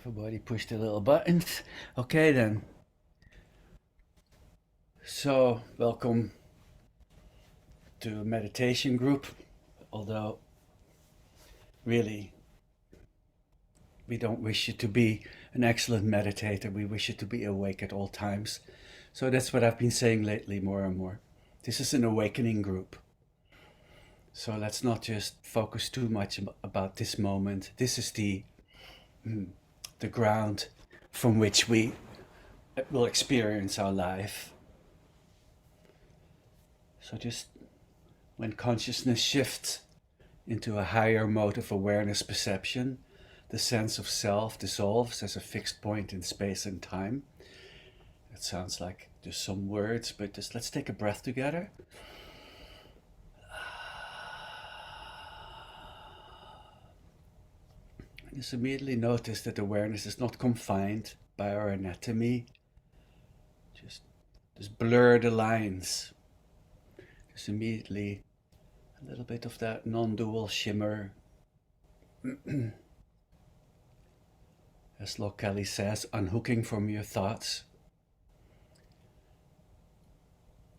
Everybody push the little buttons. Okay then. So, welcome to a meditation group. Although, really, we don't wish you to be an excellent meditator. We wish you to be awake at all times. So that's what I've been saying lately more and more. This is an awakening group. So let's not just focus too much about this moment. This is the ground from which we will experience our life. So just when consciousness shifts into a higher mode of awareness perception, the sense of self dissolves as a fixed point in space and time. It sounds like just some words, but just let's take a breath together. Just immediately notice that awareness is not confined by our anatomy. Just blur the lines. Just immediately a little bit of that non-dual shimmer. As Locke Kelly says, unhooking from your thoughts.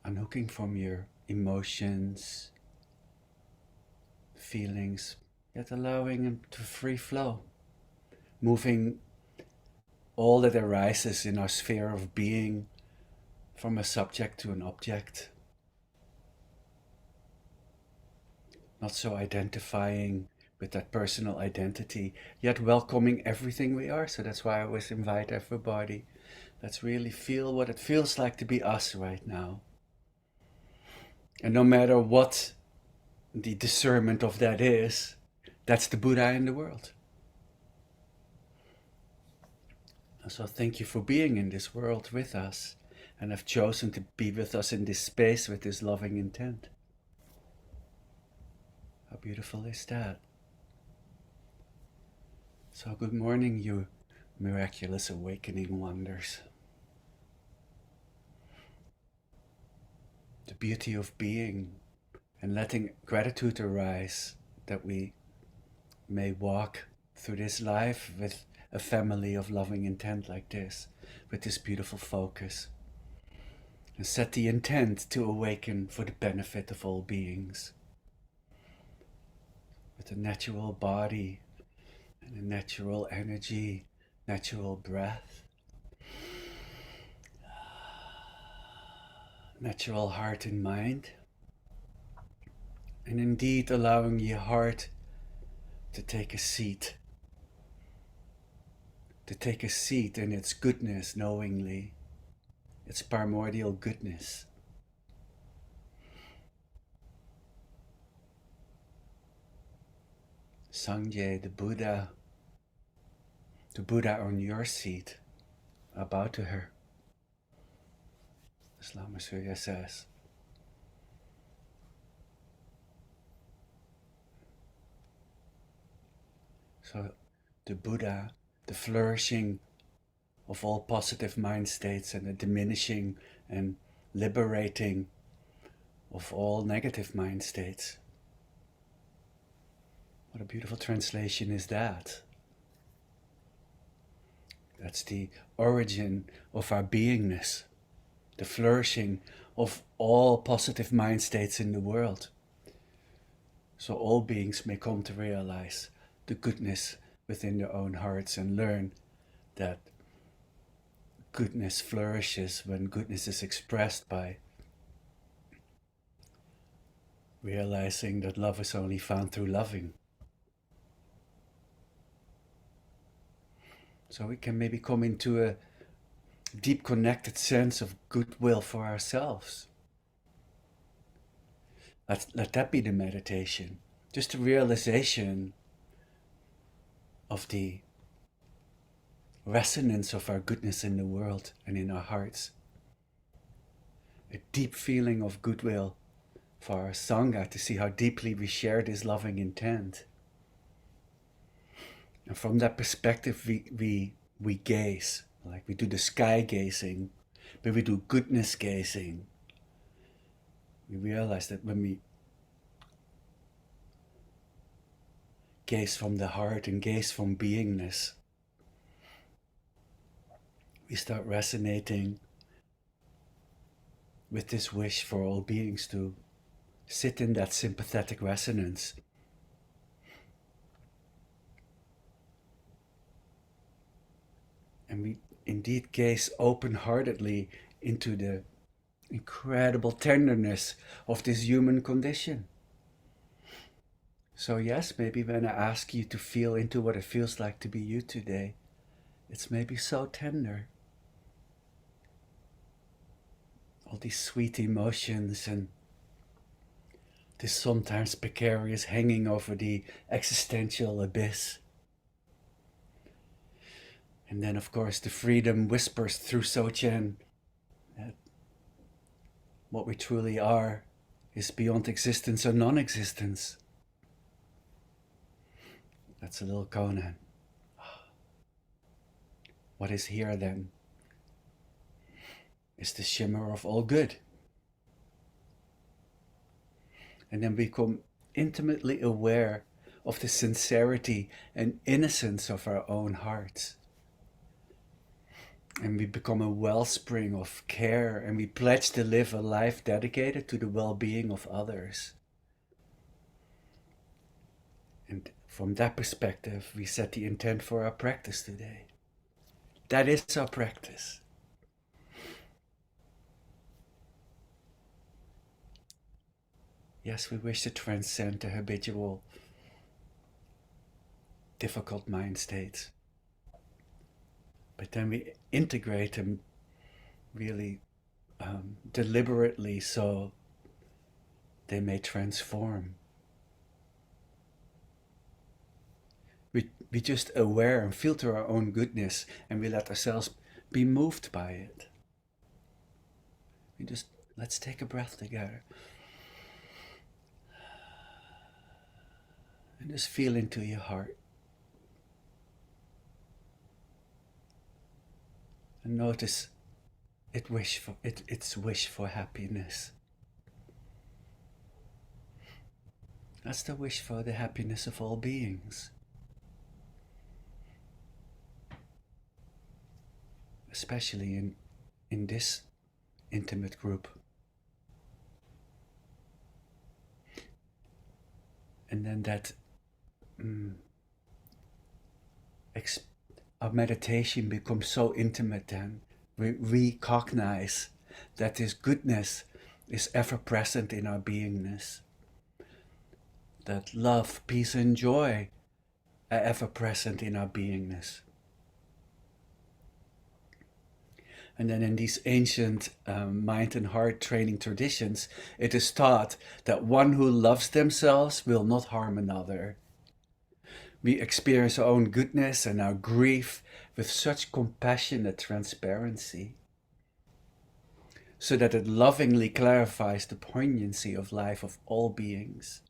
Unhooking from your emotions, feelings, yet allowing them to free flow. Moving all that arises in our sphere of being from a subject to an object. Not so identifying with that personal identity, yet welcoming everything we are. So that's why I always invite everybody. Let's really feel what it feels like to be us right now. And no matter what the discernment of that is, that's the Buddha in the world. So thank you for being in this world with us and have chosen to be with us in this space with this loving intent. How beautiful is that? So good morning, you miraculous awakening wonders. The beauty of being and letting gratitude arise that we may walk through this life with a family of loving intent like this, with this beautiful focus. And set the intent to awaken for the benefit of all beings. With a natural body and a natural energy, natural breath, natural heart and mind. And indeed allowing your heart to take a seat. To take a seat in its goodness knowingly. Its primordial goodness. Sangye, the Buddha on your seat. I bow to her. As Lama Surya says. So the Buddha, the flourishing of all positive mind states and the diminishing and liberating of all negative mind states. What a beautiful translation is that. That's the origin of our beingness, the flourishing of all positive mind states in the world. So all beings may come to realize the goodness within their own hearts and learn that goodness flourishes when goodness is expressed by realizing that love is only found through loving. So we can maybe come into a deep connected sense of goodwill for ourselves. Let that be the meditation. Just a realization of the resonance of our goodness in the world and in our hearts. A deep feeling of goodwill for our Sangha to see how deeply we share this loving intent. And from that perspective we gaze, like we do the sky gazing, but we do goodness gazing. We realize that when we gaze from the heart and gaze from beingness, we start resonating with this wish for all beings to sit in that sympathetic resonance. And we indeed gaze open-heartedly into the incredible tenderness of this human condition. So yes, maybe when I ask you to feel into what it feels like to be you today, it's maybe so tender. All these sweet emotions and this sometimes precarious hanging over the existential abyss. And then of course the freedom whispers through Sochen that what we truly are is beyond existence or non-existence. That's a little Conan. What is here then? Is the shimmer of all good. And then we become intimately aware of the sincerity and innocence of our own hearts. And we become a wellspring of care, and we pledge to live a life dedicated to the well-being of others. And from that perspective, we set the intent for our practice today. That is our practice. Yes, we wish to transcend the habitual, difficult mind states. But then we integrate them really deliberately so they may transform. We just aware and filter our own goodness, and we let ourselves be moved by it. Let's take a breath together. And just feel into your heart. And notice its wish for happiness. That's the wish for the happiness of all beings. Especially in this intimate group. And then that our meditation becomes so intimate then. We recognize that this goodness is ever present in our beingness. That love, peace and joy are ever present in our beingness. And then in these ancient mind and heart training traditions, it is taught that one who loves themselves will not harm another. We experience our own goodness and our grief with such compassionate transparency, so that it lovingly clarifies the poignancy of life of all beings.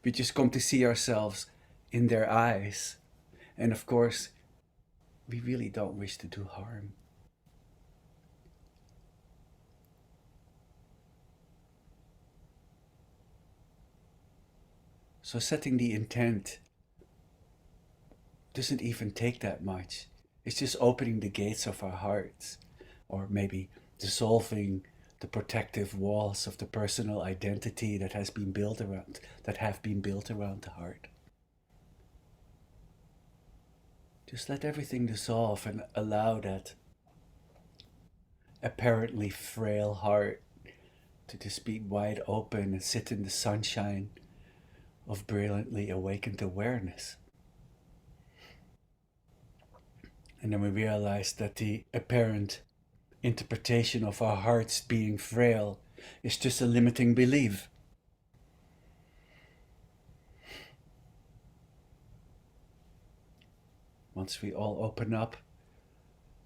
We just come to see ourselves in their eyes. And of course, we really don't wish to do harm. So setting the intent doesn't even take that much. It's just opening the gates of our hearts, or maybe dissolving the protective walls of the personal identity that have been built around the heart. Just let everything dissolve and allow that apparently frail heart to just be wide open and sit in the sunshine of brilliantly awakened awareness. And then we realize that the apparent interpretation of our hearts being frail is just a limiting belief. Once we all open up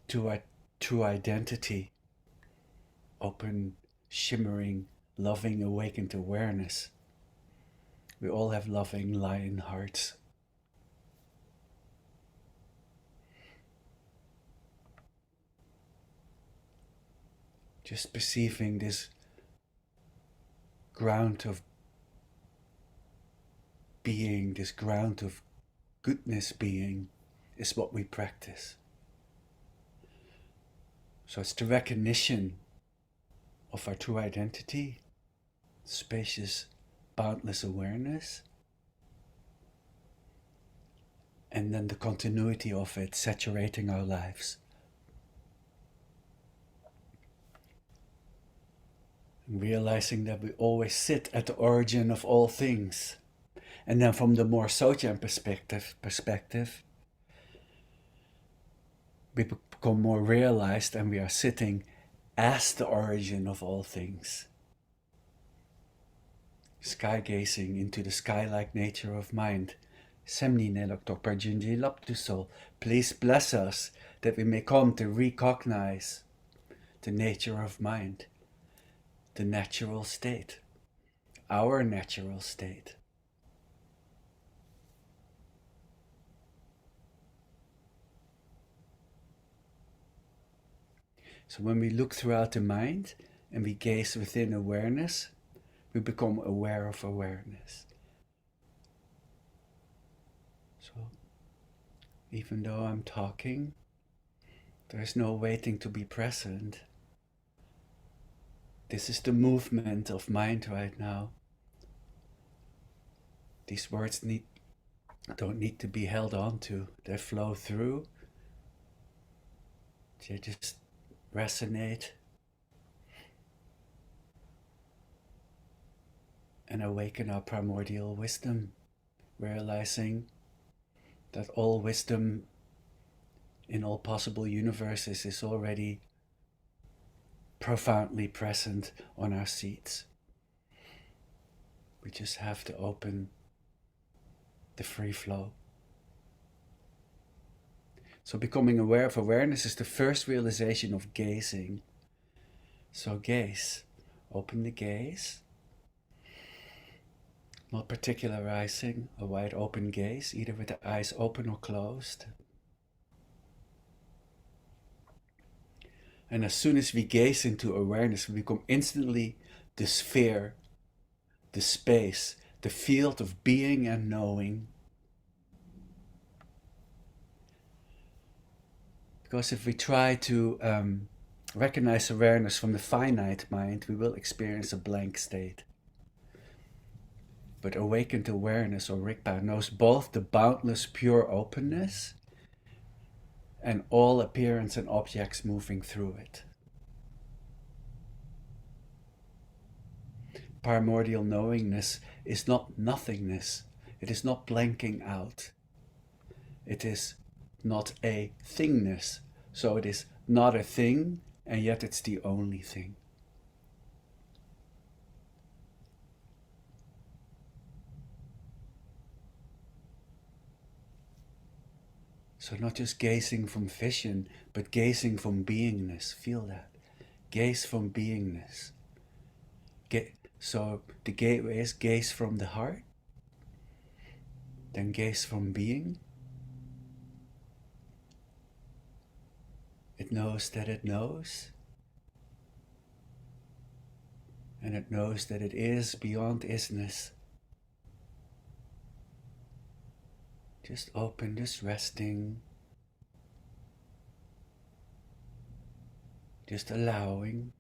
to our true identity, open, shimmering, loving, awakened awareness, we all have loving lion hearts. Just perceiving this ground of being, this ground of goodness being, is what we practice. So it's the recognition of our true identity, spacious, boundless awareness, and then the continuity of it saturating our lives. And realizing that we always sit at the origin of all things. And then from the more Sochen perspective, we become more realized and we are sitting as the origin of all things. Sky gazing into the skylike nature of mind. Semni nelok tokpa junji laptusol. Please bless us that we may come to recognize the nature of mind, the natural state, our natural state. So when we look throughout the mind and we gaze within awareness, we become aware of awareness. So even though I'm talking, there's no waiting to be present. This is the movement of mind right now. These words don't need to be held on to. They flow through. They just resonate and awaken our primordial wisdom, realizing that all wisdom in all possible universes is already profoundly present on our seats. We just have to open the free flow. So becoming aware of awareness is the first realization of gazing. So gaze, open the gaze, not particularizing, a wide open gaze, either with the eyes open or closed. And as soon as we gaze into awareness, we become instantly the sphere, the space, the field of being and knowing. Because if we try to recognize awareness from the finite mind, we will experience a blank state. But awakened awareness, or Rigpa, knows both the boundless pure openness and all appearance and objects moving through it. Primordial knowingness is not nothingness. It is not blanking out. It is not a thingness. So it is not a thing, and yet it's the only thing. So not just gazing from vision, but gazing from beingness. Feel that. Gaze from beingness. So the gateway is gaze from the heart, then gaze from being. It knows that it knows, and it knows that it is beyond isness. Just open, just resting, just allowing.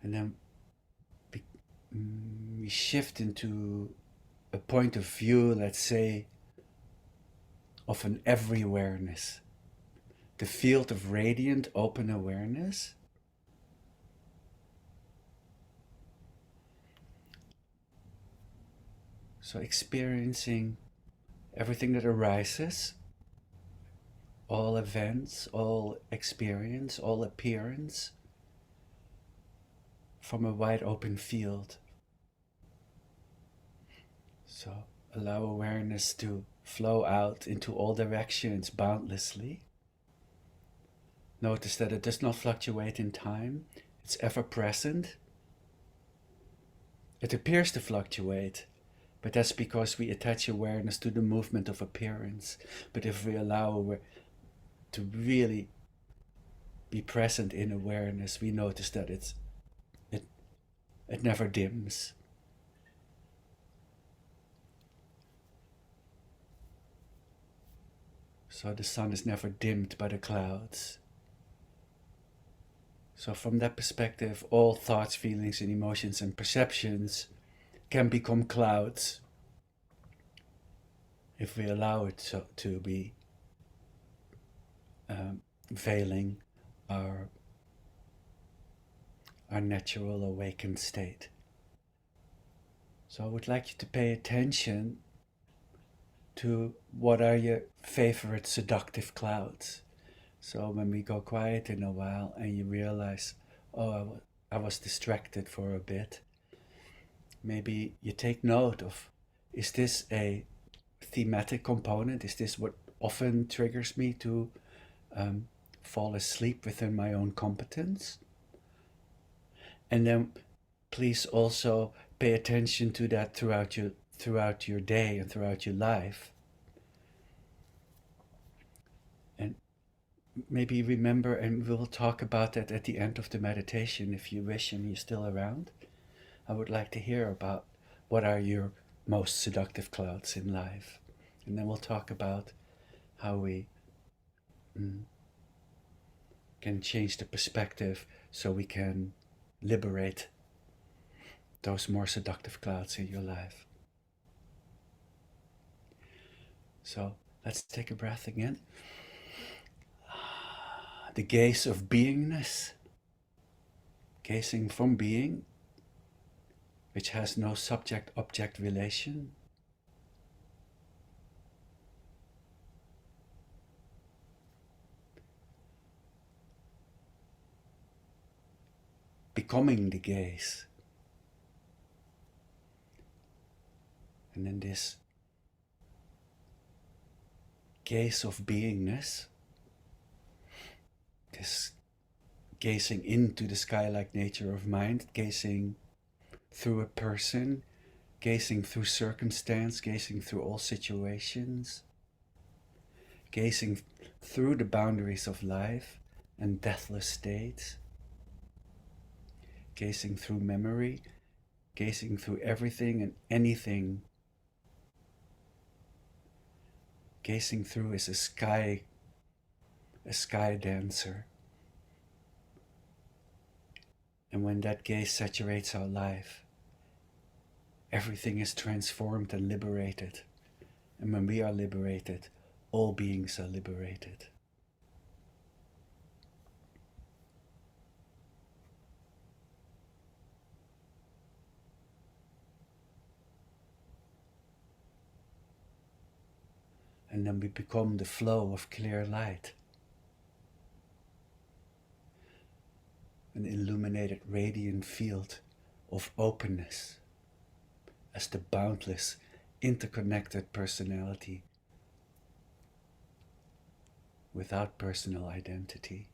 And then we shift into a point of view, let's say, of an everywhereness. The field of radiant open awareness. So experiencing everything that arises, all events, all experience, all appearance, from a wide open field. So allow awareness to flow out into all directions boundlessly. Notice that it does not fluctuate in time. It's ever present. It appears to fluctuate, but that's because we attach awareness to the movement of appearance. But if we allow to really be present in awareness, we notice that it never dims. So the sun is never dimmed by the clouds. So from that perspective, all thoughts, feelings, and emotions and perceptions can become clouds if we allow it to be, veiling our natural awakened state. So I would like you to pay attention to what are your favorite seductive clouds. So when we go quiet in a while and you realize, oh, I was distracted for a bit, maybe you take note of, is this a thematic component? Is this what often triggers me to fall asleep within my own competence? And then please also pay attention to that throughout your day and throughout your life. And maybe remember, and we'll talk about that at the end of the meditation if you wish and you're still around. I would like to hear about what are your most seductive clouds in life. And then we'll talk about how we can change the perspective so we can liberate those more seductive clouds in your life. So let's take a breath again. The gaze of beingness, gazing from being, which has no subject-object relation. Becoming the gaze. And then this gaze of beingness, this gazing into the skylike nature of mind, gazing through a person, gazing through circumstance, gazing through all situations, gazing through the boundaries of life and deathless states, gazing through memory, gazing through everything and anything. Gazing through is a sky dancer. And when that gaze saturates our life, everything is transformed and liberated. And when we are liberated, all beings are liberated. And then we become the flow of clear light. An illuminated radiant field of openness as the boundless, interconnected personality without personal identity.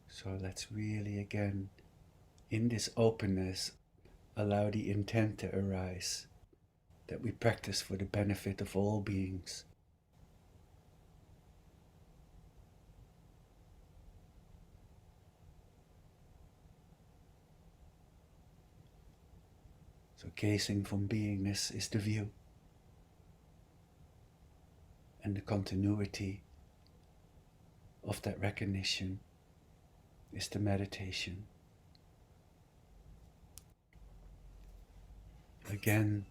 So let's really again, in this openness, allow the intent to arise that we practice for the benefit of all beings. So gazing from beingness is the view, and the continuity of that recognition is the meditation. Again,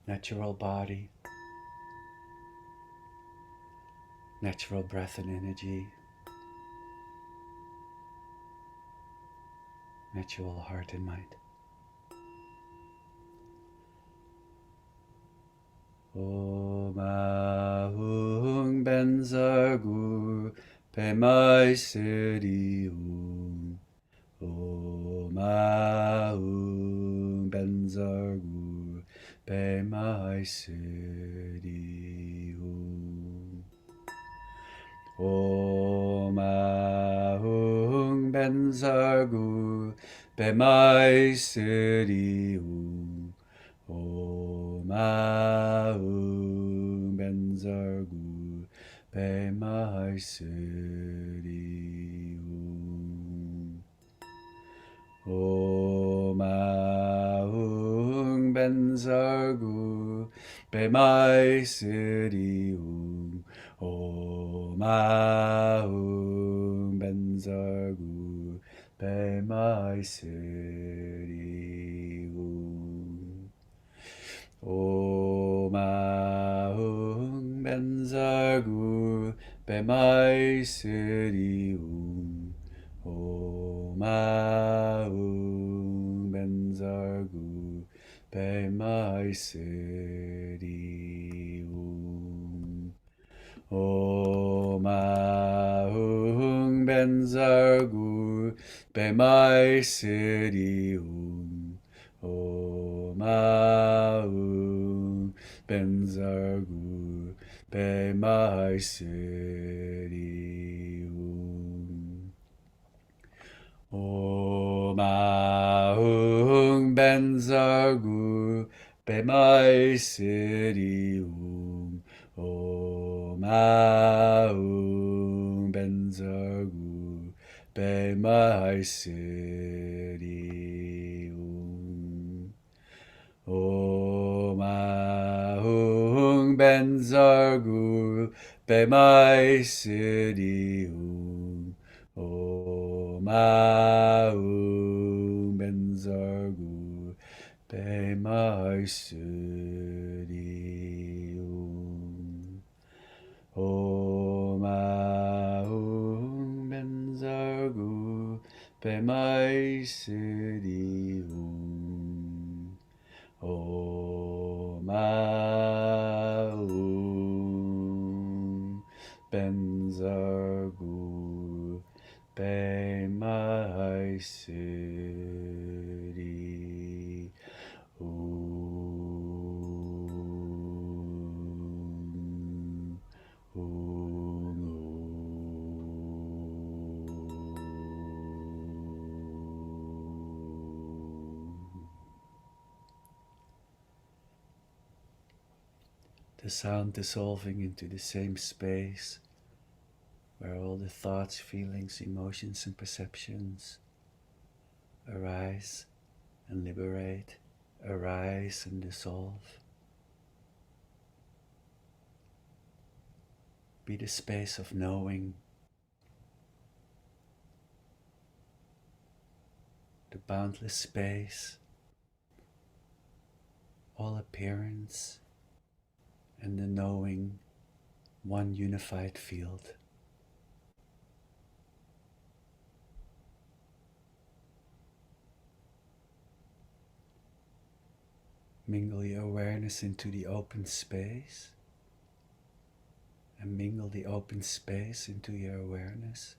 natural body, natural breath and energy, natural heart and mind. Om Ahung Benzagur Pemai Siri Om. Om Ahung Benzagur Pemai Siri Om. Om Ahung Benzagur Pemai Siri Om. Om Ahung Benzagur Pemai Siri Om. Om Ahung Benzargu Bemai Siddhi Om Ahung Benzargu Bemai Siddhi Om Ahung Benzargu Bemai Siddhi Om Ahung Benzargu Bemai Siddhi Om Ahung Benzargu Bemai Siddhi Om Ahung Benzargu Bemai Siddhi Om Ahung Benzargu Bemai Siddhi Om Ahung Benzargu Bemai Siddhi Om Ahung Benzargu Bemai Siddhi Om Ahung Benzargu Bemai Siddhi Om Ahung Benzargu Bemai Siddhi Om Ahung Benzargu Bemai Siddhi The sound dissolving into the same space where all the thoughts, feelings, emotions, and perceptions arise and liberate, arise and dissolve. Be the space of knowing, the boundless space, all appearance, and the knowing, one unified field. Mingle your awareness into the open space, and mingle the open space into your awareness.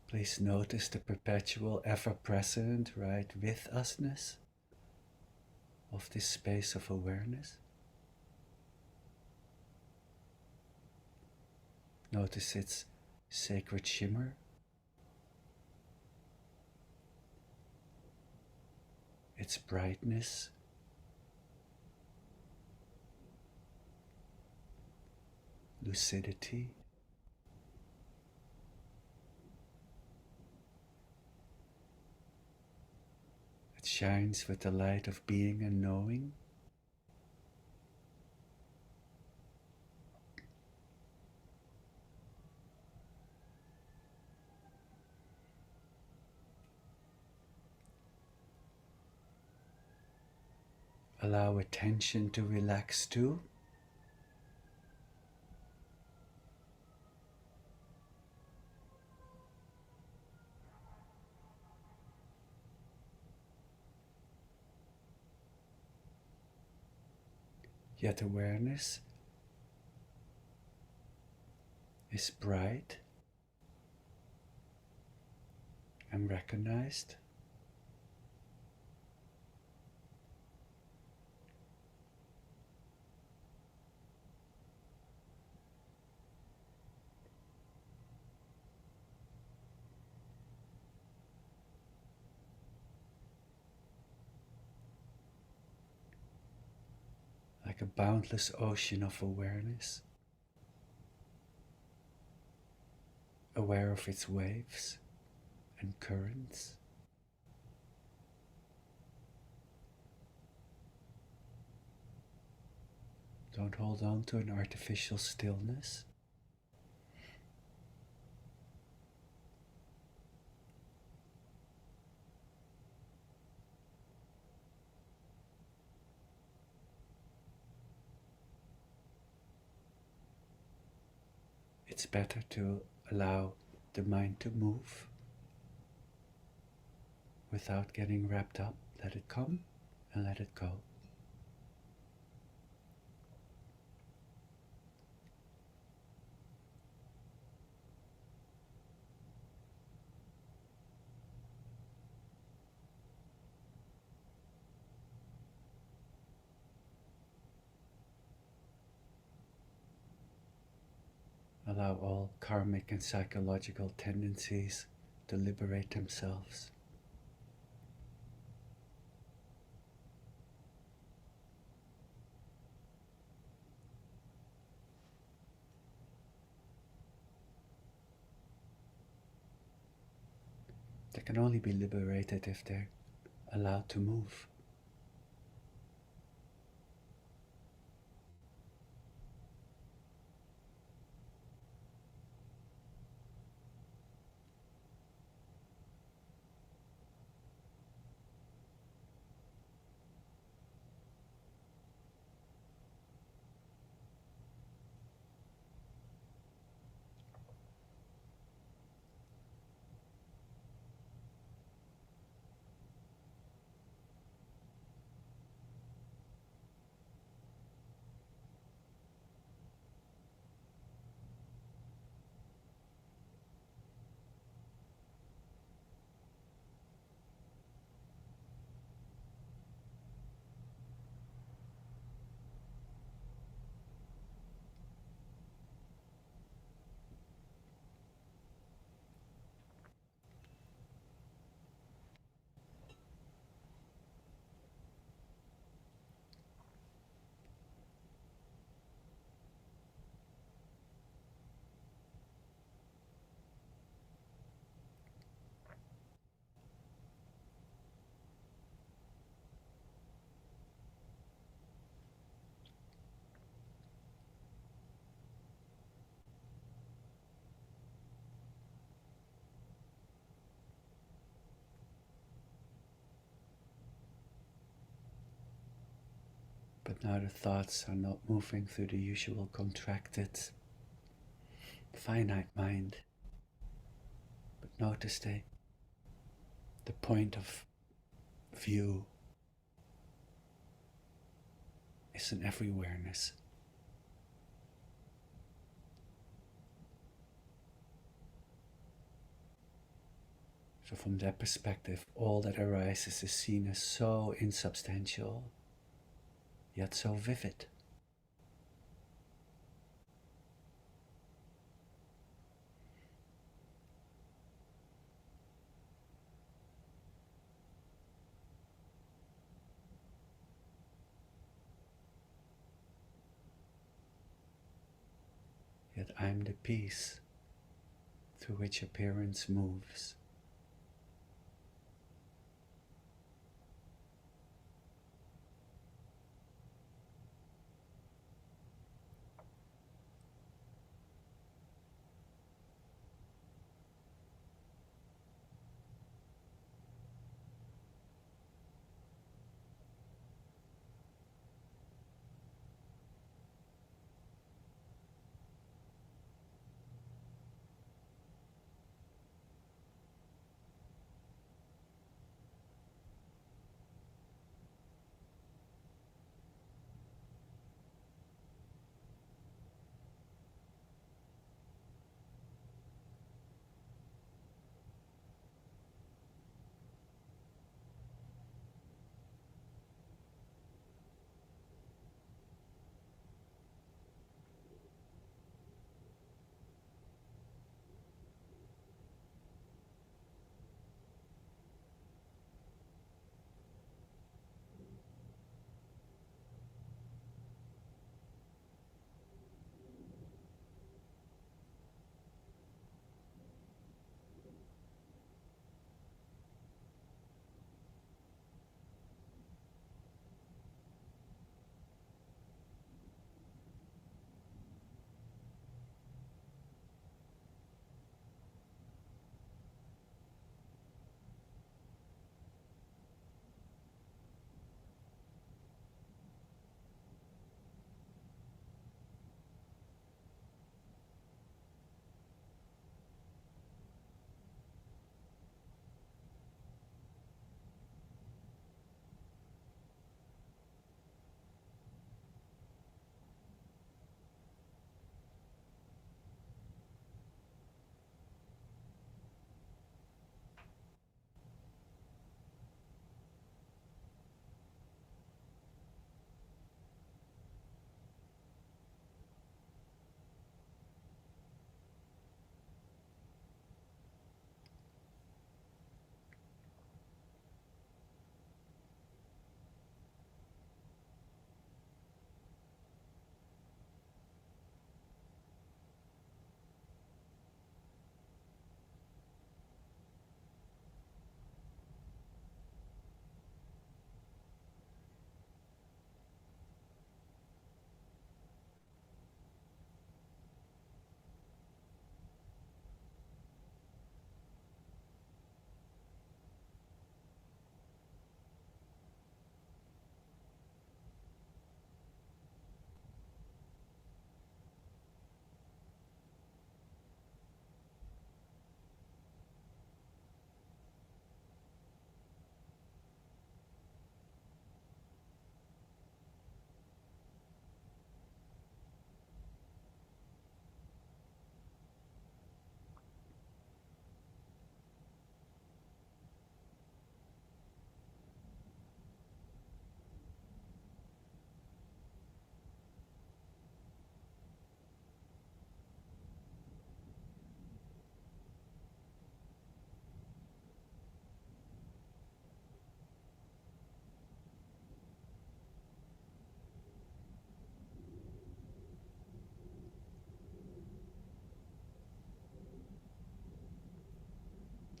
Please notice the perpetual, ever-present, right with usness of this space of awareness. Notice its sacred shimmer, its brightness, lucidity. It shines with the light of being and knowing. Allow attention to relax too. Yet awareness is bright and recognized. Like a boundless ocean of awareness, aware of its waves and currents. Don't hold on to an artificial stillness. It's better to allow the mind to move without getting wrapped up. Let it come and let it go. Allow all karmic and psychological tendencies to liberate themselves. They can only be liberated if they're allowed to move. But now the thoughts are not moving through the usual contracted, finite mind. But notice the point of view is an everywhereness. So from that perspective, all that arises is seen as so insubstantial, yet so vivid. Yet I'm the peace through which appearance moves.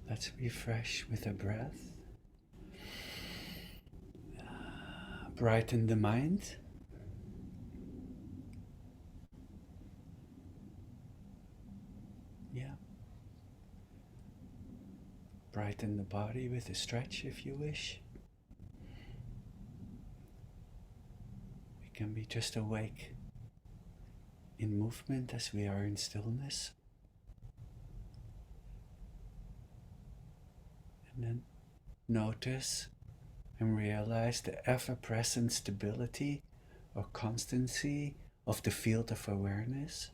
Let's refresh with a breath. Brighten the mind. Yeah. Brighten the body with a stretch if you wish. We can be just awake in movement as we are in stillness. And then notice and realize the ever-present stability or constancy of the field of awareness,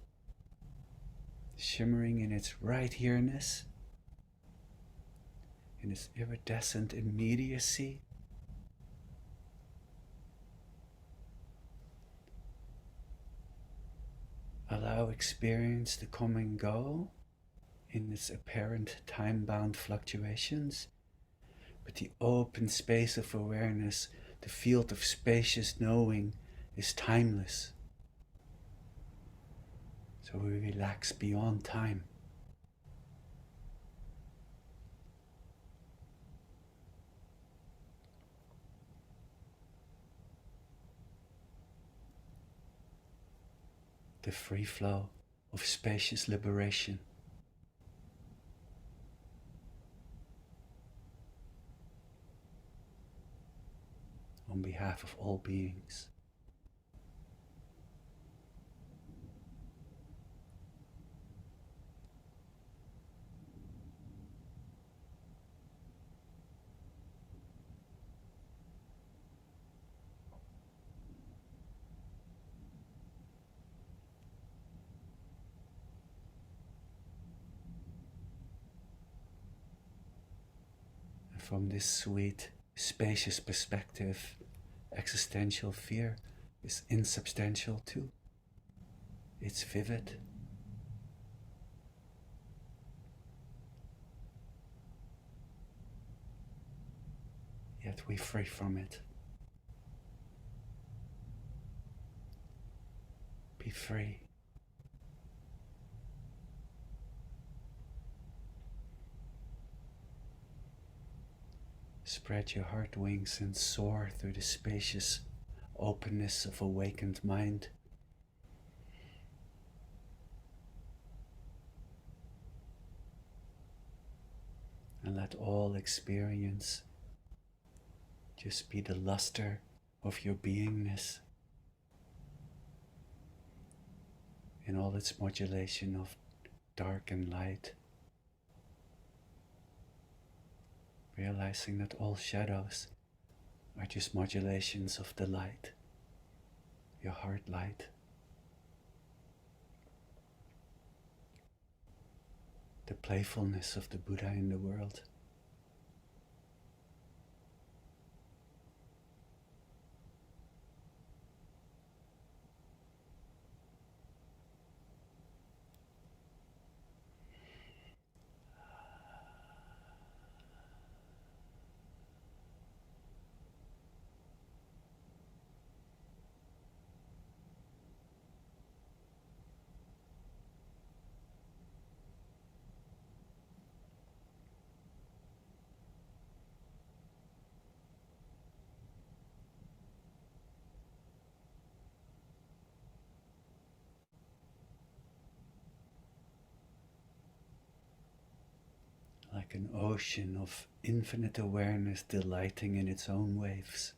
shimmering in its right here-ness, in its iridescent immediacy. Allow experience to come and go in its apparent time-bound fluctuations, but the open space of awareness, the field of spacious knowing, is timeless. So we relax beyond time. The free flow of spacious liberation. On behalf of all beings. And from this sweet, spacious perspective, existential fear is insubstantial too. It's vivid. Yet we're free from it. Be free. Spread your heart wings and soar through the spacious openness of awakened mind. And let all experience just be the luster of your beingness in all its modulation of dark and light. Realizing that all shadows are just modulations of the light, your heart light. The playfulness of the Buddha in the world. Like an ocean of infinite awareness delighting in its own waves.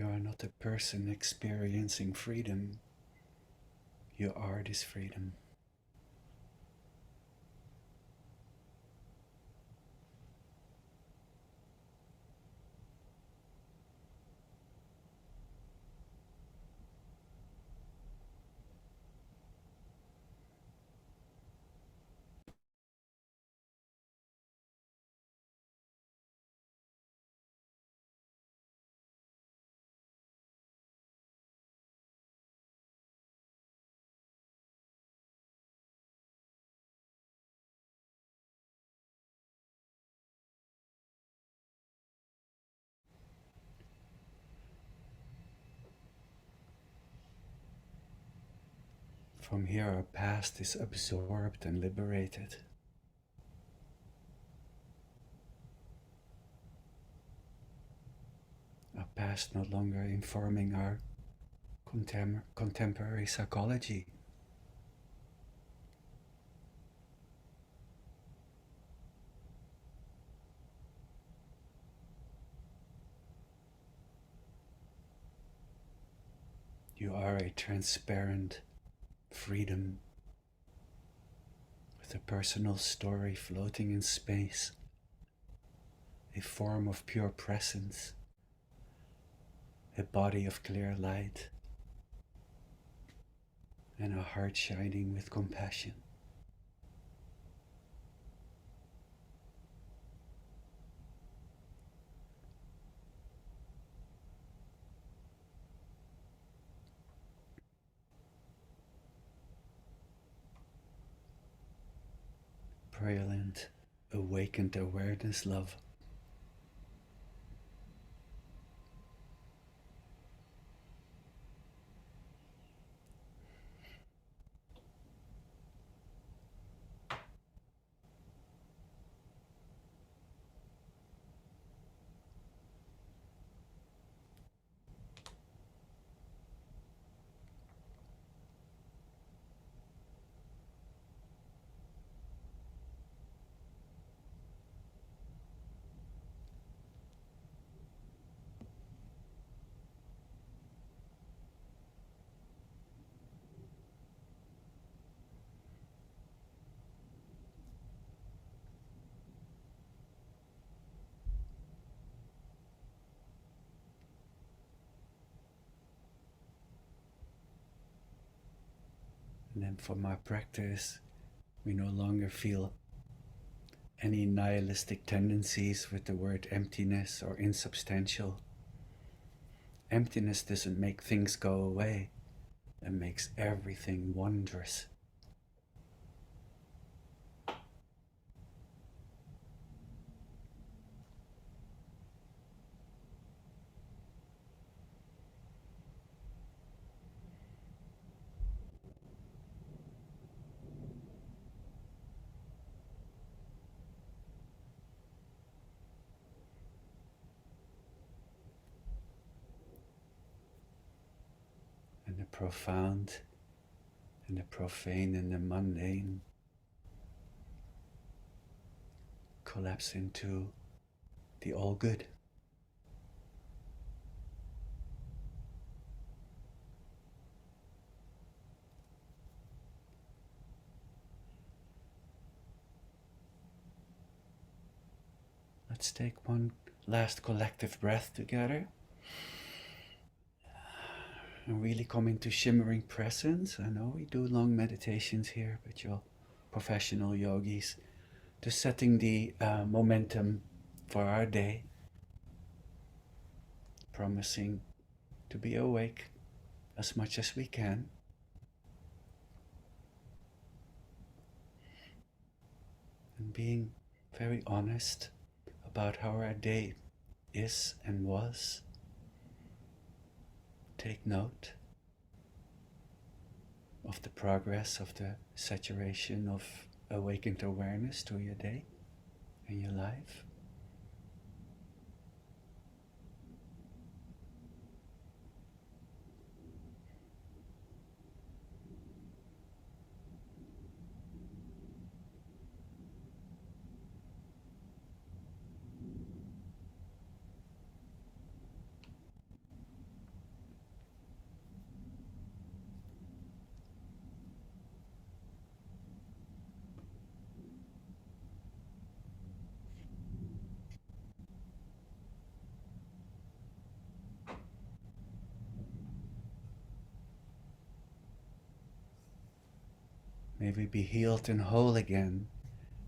You are not a person experiencing freedom. You are this freedom. From here, our past is absorbed and liberated. Our past no longer informing our contemporary psychology. You are a transparent freedom with a personal story floating in space, a form of pure presence, a body of clear light, and a heart shining with compassion. Brilliant, awakened awareness love. And then from our practice, we no longer feel any nihilistic tendencies with the word emptiness or insubstantial. Emptiness doesn't make things go away, it makes everything wondrous. And the profound and the profane and the mundane collapse into the all good. Let's take one last collective breath together. And really come into shimmering presence. I know we do long meditations here, but you're professional yogis. Just setting the momentum for our day. Promising to be awake as much as we can. And being very honest about how our day is and was. Take note of the progress of the saturation of awakened awareness to your day and your life. May we be healed and whole again.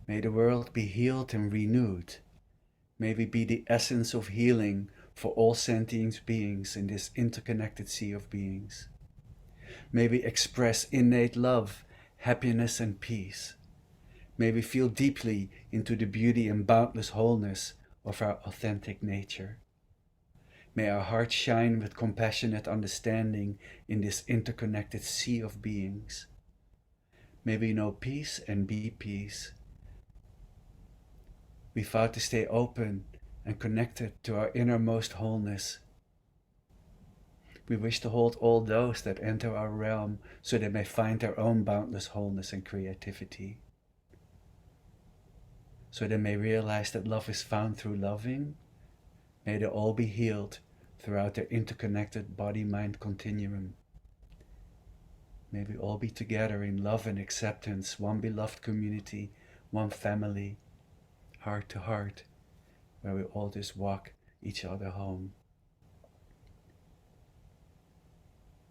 May the world be healed and renewed. May we be the essence of healing for all sentient beings in this interconnected sea of beings. May we express innate love, happiness, and peace. May we feel deeply into the beauty and boundless wholeness of our authentic nature. May our hearts shine with compassionate understanding in this interconnected sea of beings. May we know peace and be peace. We vow to stay open and connected to our innermost wholeness. We wish to hold all those that enter our realm so they may find their own boundless wholeness and creativity. So they may realize that love is found through loving. May they all be healed throughout their interconnected body-mind continuum. May we all be together in love and acceptance, one beloved community, one family, heart to heart, where we all just walk each other home.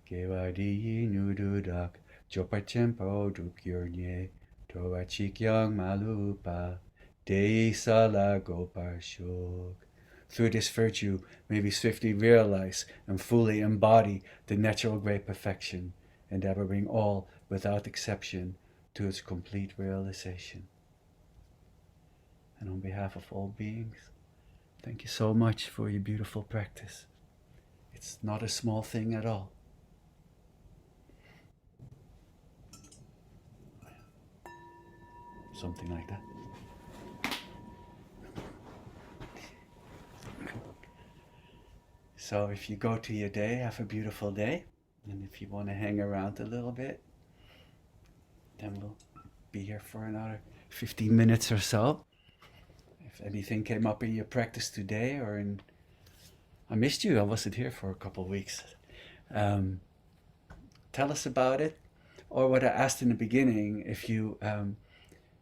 Gewadi nududak, chopachempo dukyornye, toachikyang malupa, dei sala gopashok. Through this virtue, may we swiftly realize and fully embody the natural great perfection, endeavoring all, without exception, to its complete realization. And on behalf of all beings, thank you so much for your beautiful practice. It's not a small thing at all. Something like that. So if you go to your day, have a beautiful day. And if you want to hang around a little bit, then we'll be here for another 15 minutes or so. If anything came up in your practice today or in... I missed you. I wasn't here for a couple of weeks. Tell us about it. Or what I asked in the beginning, if you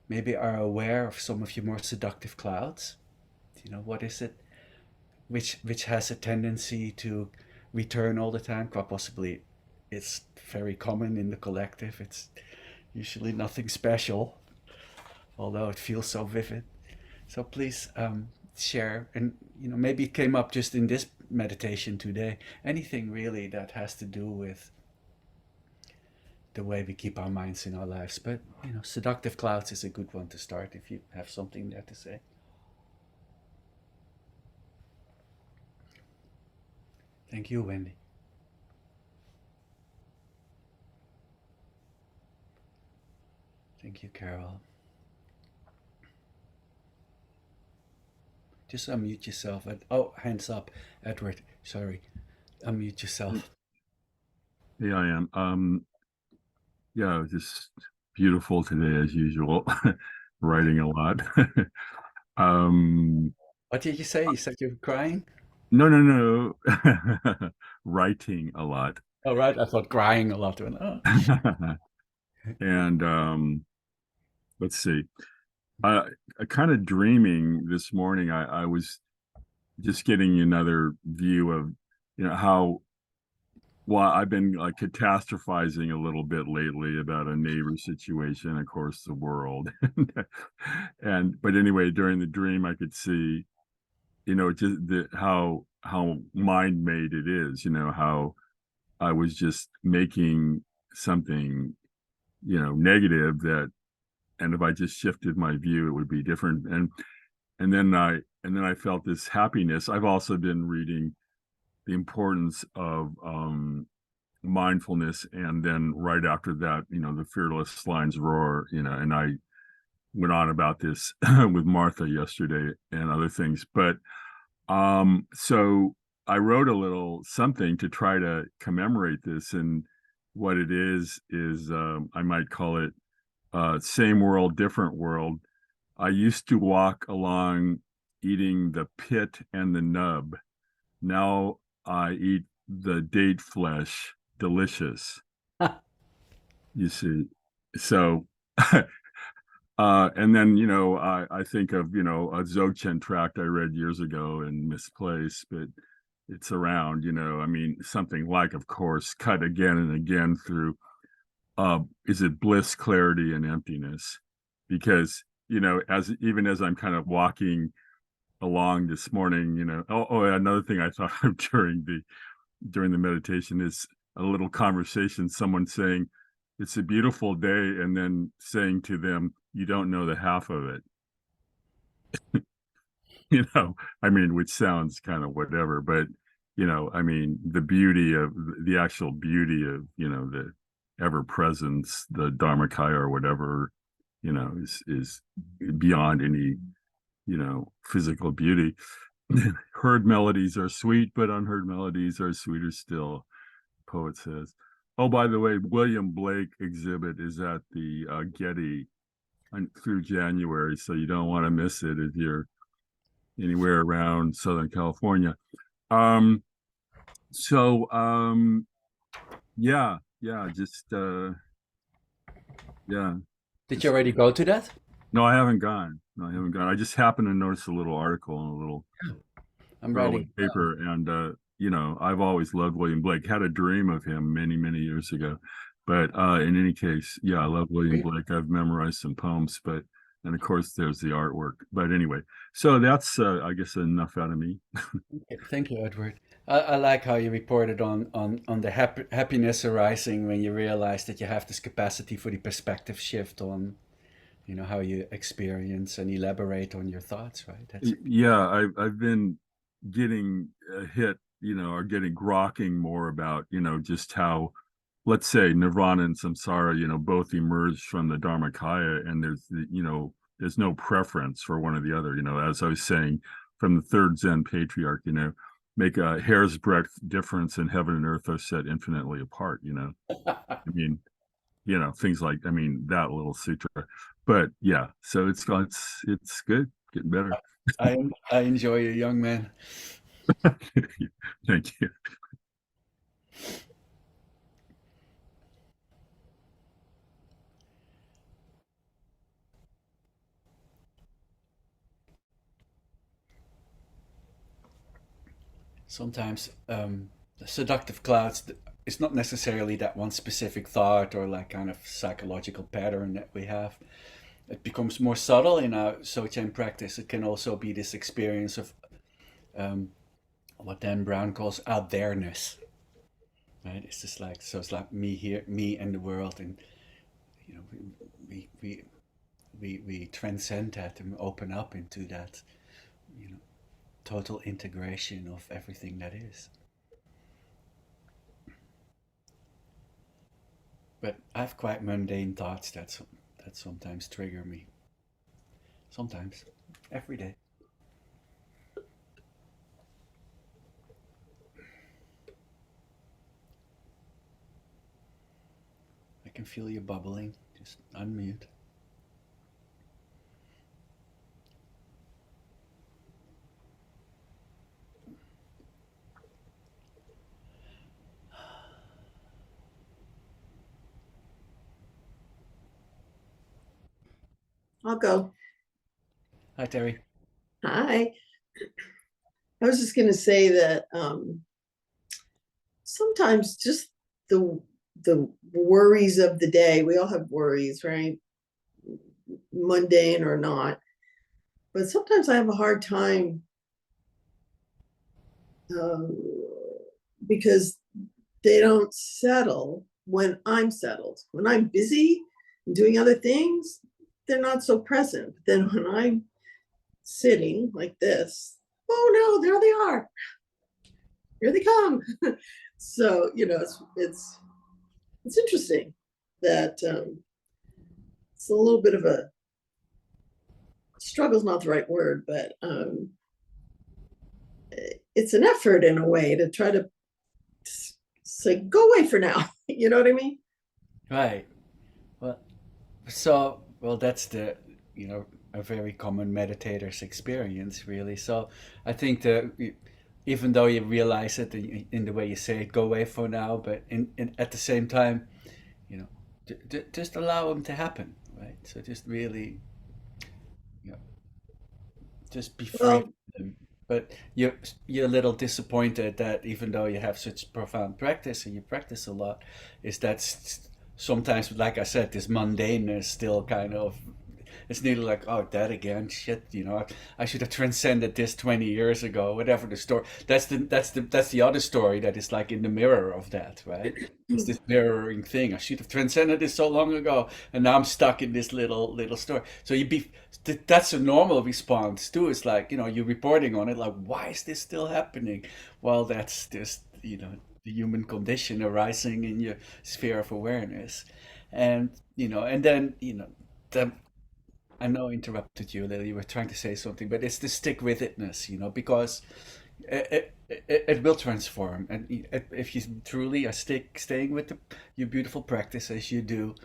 maybe are aware of some of your more seductive clouds. You know, what is it? Which has a tendency to return all the time? Quite possibly it's very common in the collective. It's usually nothing special, although it feels so vivid. So please share, and you know, maybe it came up just in this meditation today. Anything really that has to do with the way we keep our minds in our lives. But you know, seductive clouds is a good one to start if you have something there to say. Thank you, Wendy. Thank you, Carol. Just unmute yourself. Oh, hands up, Edward. Sorry. Unmute yourself. Yeah, I am. Yeah, just beautiful today as usual. Writing a lot. What did you say? You said you were crying? No. Writing a lot. Oh, right. I thought crying a lot. And let's see. I kind of dreaming this morning. I was just getting another view of, how I've been like catastrophizing a little bit lately about a neighbor situation, of course, the world. But anyway, during the dream, I could see, just how mind made it is, how I was just making something, negative and if I just shifted my view, it would be different. And then I felt this happiness. I've also been reading the importance of mindfulness, and then right after that, the fearless lion's roar, and I went on about this with Martha yesterday and other things. But so I wrote a little something to try to commemorate this, and what it is I might call it same world, different world. I used to walk along eating the pit and the nub. Now I eat the date flesh, delicious. You see. So and then, I think of, a Dzogchen tract I read years ago and misplaced, but it's around, I mean, something like, of course, cut again and again through is it bliss, clarity, and emptiness? Because, as even as I'm kind of walking along this morning, another thing I thought of during the meditation is a little conversation, someone saying it's a beautiful day, and then saying to them, you don't know the half of it. I mean, which sounds kind of whatever, but I mean, the actual beauty of, the ever presence, the Dharmakaya or whatever, is beyond any, physical beauty. Heard melodies are sweet, but unheard melodies are sweeter still, poet says. Oh, by the way, William Blake exhibit is at the Getty through January, so you don't want to miss it if you're anywhere around Southern California. Um, so yeah, just yeah. Did you Just already go to that? no, I haven't gone. No, I haven't gone. I just happened to notice a little article and a little I'm throwaway writing. paper, and I've always loved William Blake. Had a dream of him many, many years ago. But in any case, yeah, I love William Blake. I've memorized some poems, and of course there's the artwork. But anyway, so that's I guess enough out of me. Thank you, Edward. I like how you reported on the happiness arising when you realize that you have this capacity for the perspective shift on, how you experience and elaborate on your thoughts, right? That's Yeah, I've been getting hit, or getting grokking more about, just how, let's say, nirvana and samsara, both emerge from the Dharmakaya, and there's no preference for one or the other. As I was saying, from the third Zen patriarch, make a hair's breadth difference, and heaven and earth are set infinitely apart. I mean, things like, I mean, that little sutra. But yeah, so it's good, getting better. I enjoy you, young man. Thank you. Sometimes the seductive clouds is not necessarily that one specific thought or like kind of psychological pattern that we have. It becomes more subtle in our Sochen practice. It can also be this experience of um, what Dan Brown calls out-there-ness, right? It's just like, so it's like me here, me and the world, and you know, we we we transcend that and open up into that, you know, total integration of everything that is. But I have quite mundane thoughts that sometimes trigger me. Sometimes, every day. I can feel you bubbling. Just unmute. I'll go. Hi, Terry. Hi. I was just going to say that sometimes just the worries of the day, we all have worries, right? Mundane or not. But sometimes I have a hard time um, because they don't settle when I'm settled. When I'm busy and doing other things, they're not so present. But then when I'm sitting like this, oh no, there they are. Here they come. So it's interesting that it's a little bit of a struggle is not the right word, but it's an effort in a way to try to say go away for now. You know what I mean? Right. Well, well, that's a very common meditator's experience, really. So I think that even though you realize it in the way you say it, go away for now, but at the same time, you know, just allow them to happen, right? So just really, you know, just be free Well, from them. But you're a little disappointed that even though you have such profound practice and you practice a lot, is that sometimes, like I said, this mundaneness still kind of, it's nearly like, oh, that again, shit. I should have transcended this 20 years ago. Whatever the story. That's the other story that is like in the mirror of that, right? It's this mirroring thing. I should have transcended this so long ago, and now I'm stuck in this little story. So that's a normal response too. It's like you're reporting on it, like, why is this still happening? Well, that's just the human condition arising in your sphere of awareness, and then the I know I interrupted you, Lily. You were trying to say something, but it's the stick with itness, because it will transform. And if you truly are staying with your beautiful practice as you do,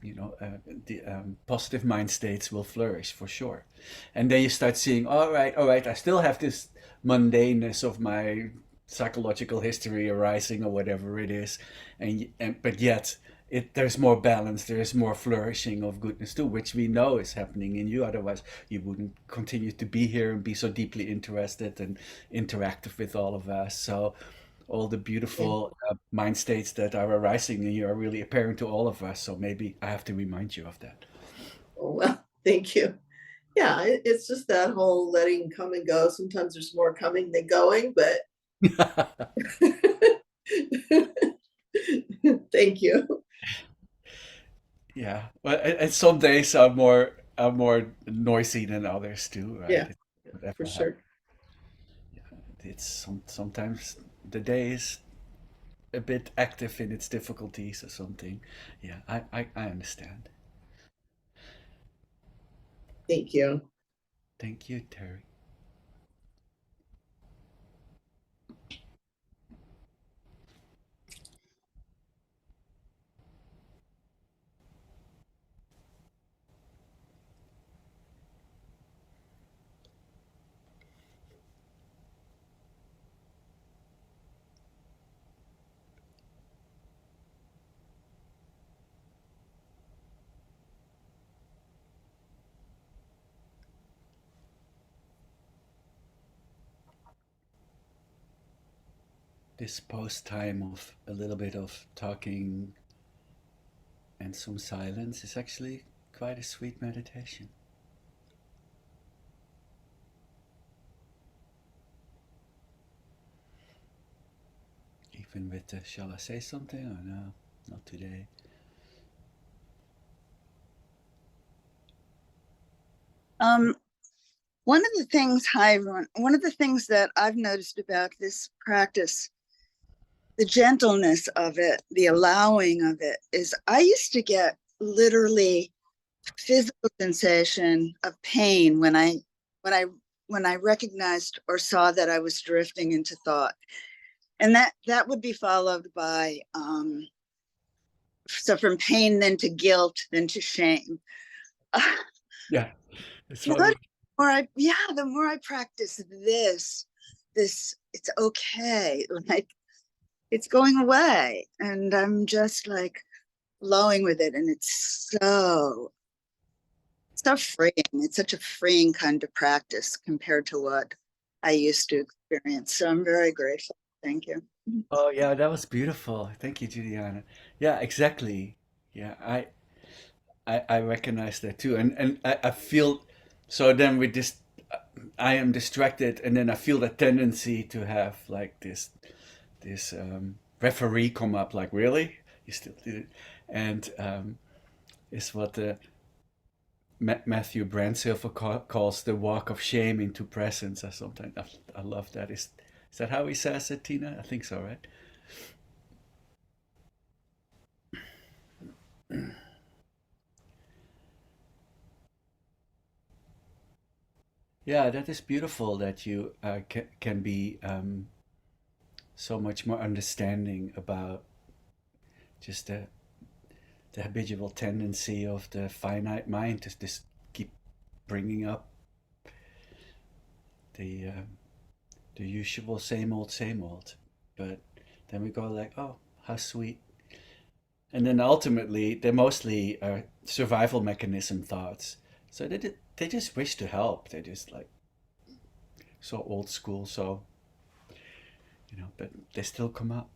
the positive mind states will flourish for sure. And then you start seeing, all right, I still have this mundaneness of my psychological history arising or whatever it is, but yet there's more balance, there's more flourishing of goodness too, which we know is happening in you. Otherwise, you wouldn't continue to be here and be so deeply interested and interactive with all of us. So all the beautiful mind states that are arising in you are really apparent to all of us. So maybe I have to remind you of that. Oh, well, thank you. Yeah, it's just that whole letting come and go. Sometimes there's more coming than going, but thank you. Yeah, well, and some days are more noisy than others too, right? Yeah, Whatever for happens. sure. Sometimes the day is a bit active in its difficulties or something. Yeah, I understand. Thank you. Thank you, Terry. This post time of a little bit of talking and some silence is actually quite a sweet meditation. Even with the, shall I say something or no? Not today. Um, one of the things that I've noticed about this practice, the gentleness of it, the allowing of it, is I used to get literally physical sensation of pain when I when I recognized or saw that I was drifting into thought. And that would be followed by so from pain, then to guilt, then to shame. Yeah, it's You know, funny. the more I practice this, it's okay. Like it's going away. And I'm just like flowing with it. And it's so freeing. It's such a freeing kind of practice compared to what I used to experience. So I'm very grateful. Thank you. Oh yeah, that was beautiful. Thank you, Juliana. Yeah, exactly. Yeah, I recognize that too, and I feel so. Then with this, I am distracted, and then I feel that tendency to have like this referee come up, like, really, you still did it, and is what Matthew Brandsilver calls the walk of shame into presence or something. I love that. Is that how he says it, Tina? I think so, right? Yeah, that is beautiful that you can be so much more understanding about just the habitual tendency of the finite mind to just keep bringing up the usual same old. But then we go like, oh, how sweet. And then ultimately, they're mostly survival mechanism thoughts. So they just wish to help. They're just like so old school, so, but they still come up.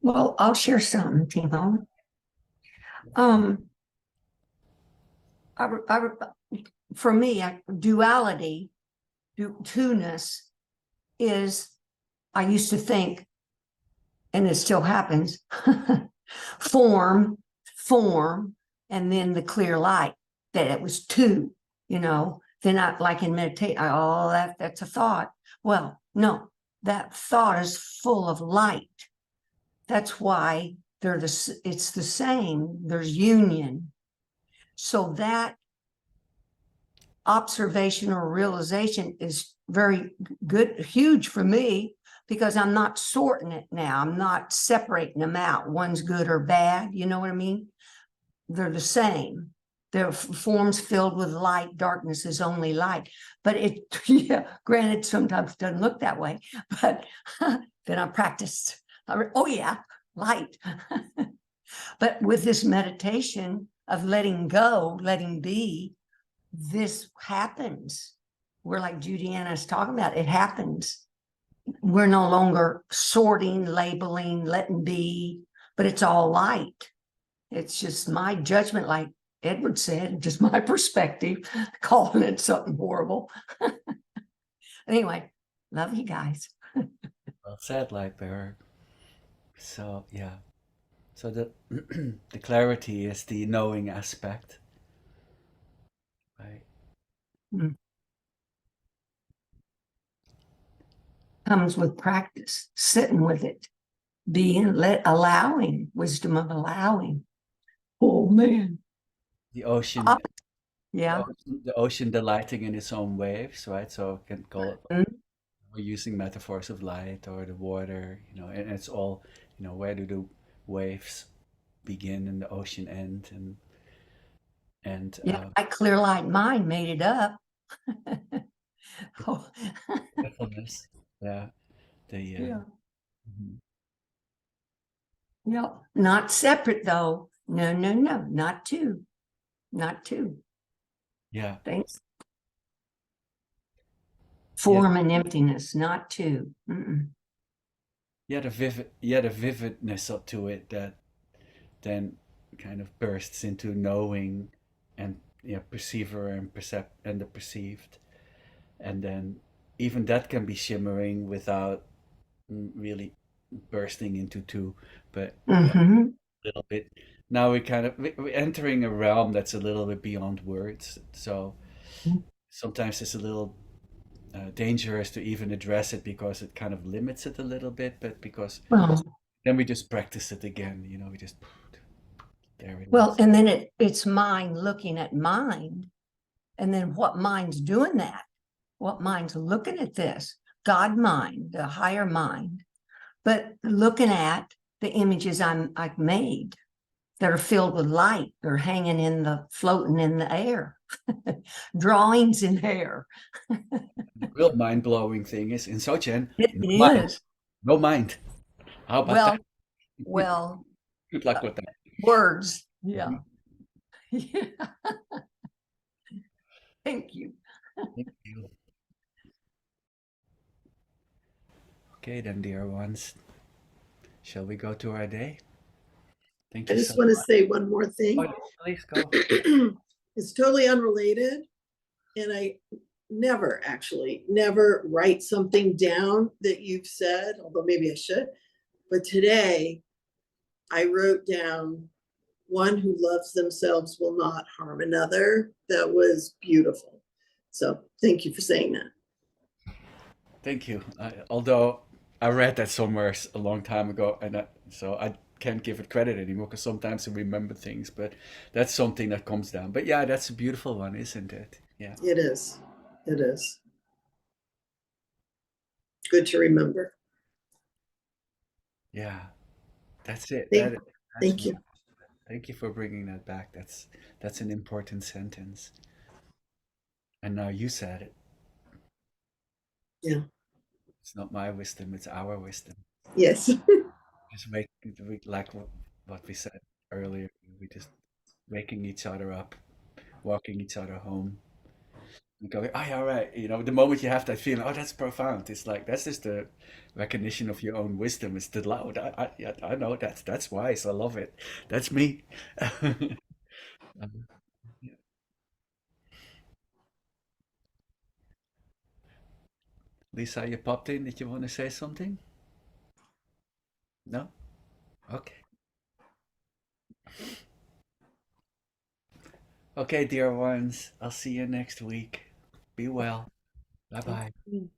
Well, I'll share something, Timo. Um, for me, duality, two-ness is, I used to think, and it still happens, form, and then the clear light, that it was two, then I, like in meditate, that's a thought. Well, no, that thought is full of light. That's why it's the same. There's union. So that observation or realization is very good, huge for me, because I'm not sorting it now. I'm not separating them out. One's good or bad. You know what I mean? They're the same. They're forms filled with light. Darkness is only light. But yeah, granted, sometimes it doesn't look that way. But then I practiced. Oh yeah, light. But with this meditation of letting go, letting be, this happens. We're like Judy Anna's talking about, it happens. We're no longer sorting, labeling, letting be, but it's all light. It's just my judgment, like Edward said, just my perspective, calling it something horrible. Anyway, love you guys. Well said, like there. So yeah. So the the clarity is the knowing aspect, right? Comes with practice, sitting with it, allowing, wisdom of allowing. Oh man. The ocean, Yeah. the ocean delighting in its own waves, right? So I can call it. Mhm. We're using metaphors of light or the water, and it's all, where do the waves begin and the ocean end, and Yeah, my clear light mind made it up. Oh. mindfulness, yeah, Yeah. mhm. Yeah, not separate though. No, not two. Not two. Yeah, Thanks. yeah, Form and emptiness, not two. Mm-mm. the vividness up to it that then kind of bursts into knowing, and perceiver and percept and the perceived, and then even that can be shimmering without really bursting into two, but Mm-hmm. little bit. Now we're entering a realm that's a little bit beyond words. So sometimes it's a little dangerous to even address it because it kind of limits it a little bit. But because Well, then we just practice it again. We just there it well, is. and then it's mind looking at mind, and then what mind's doing that? What mind's looking at this? God mind, the higher mind, but looking at the images I've made that are filled with light. They're floating in the air, drawings in air. The real mind blowing thing is in Sochen, It no mind, is. no mind. How about Well, that? well, Good luck with that. words. Yeah. Yeah. Thank you. Thank you. Okay, then, dear ones, shall we go to our day? Thank I you so just want to much. say one more thing. Oh, please go. It's totally unrelated. And I never write something down that you've said, although maybe I should. But today I wrote down, one who loves themselves will not harm another. That was beautiful. So thank you for saying that. Thank you. Although I read that somewhere a long time ago, so I can't give it credit anymore because sometimes I remember things, but that's something that comes down. But yeah, that's a beautiful one, isn't it? Yeah. It is. It is. Good to remember. Yeah. That's it. Thank, That's thank you. Thank you for bringing that back. That's an important sentence. And now you said it. Yeah. It's not my wisdom, it's our wisdom. Yes. Just like what we said earlier. We just waking each other up, walking each other home, and go, oh, yeah, all right. You know, the moment you have that feeling, oh, that's profound. It's like that's just the recognition of your own wisdom. It's the loud. Yeah, I know that's wise. I love it. That's me. Um, yeah. Lisa, you popped in. Did you want to say something? No? Okay. Okay, dear ones. I'll see you next week. Be well. Bye bye. Okay.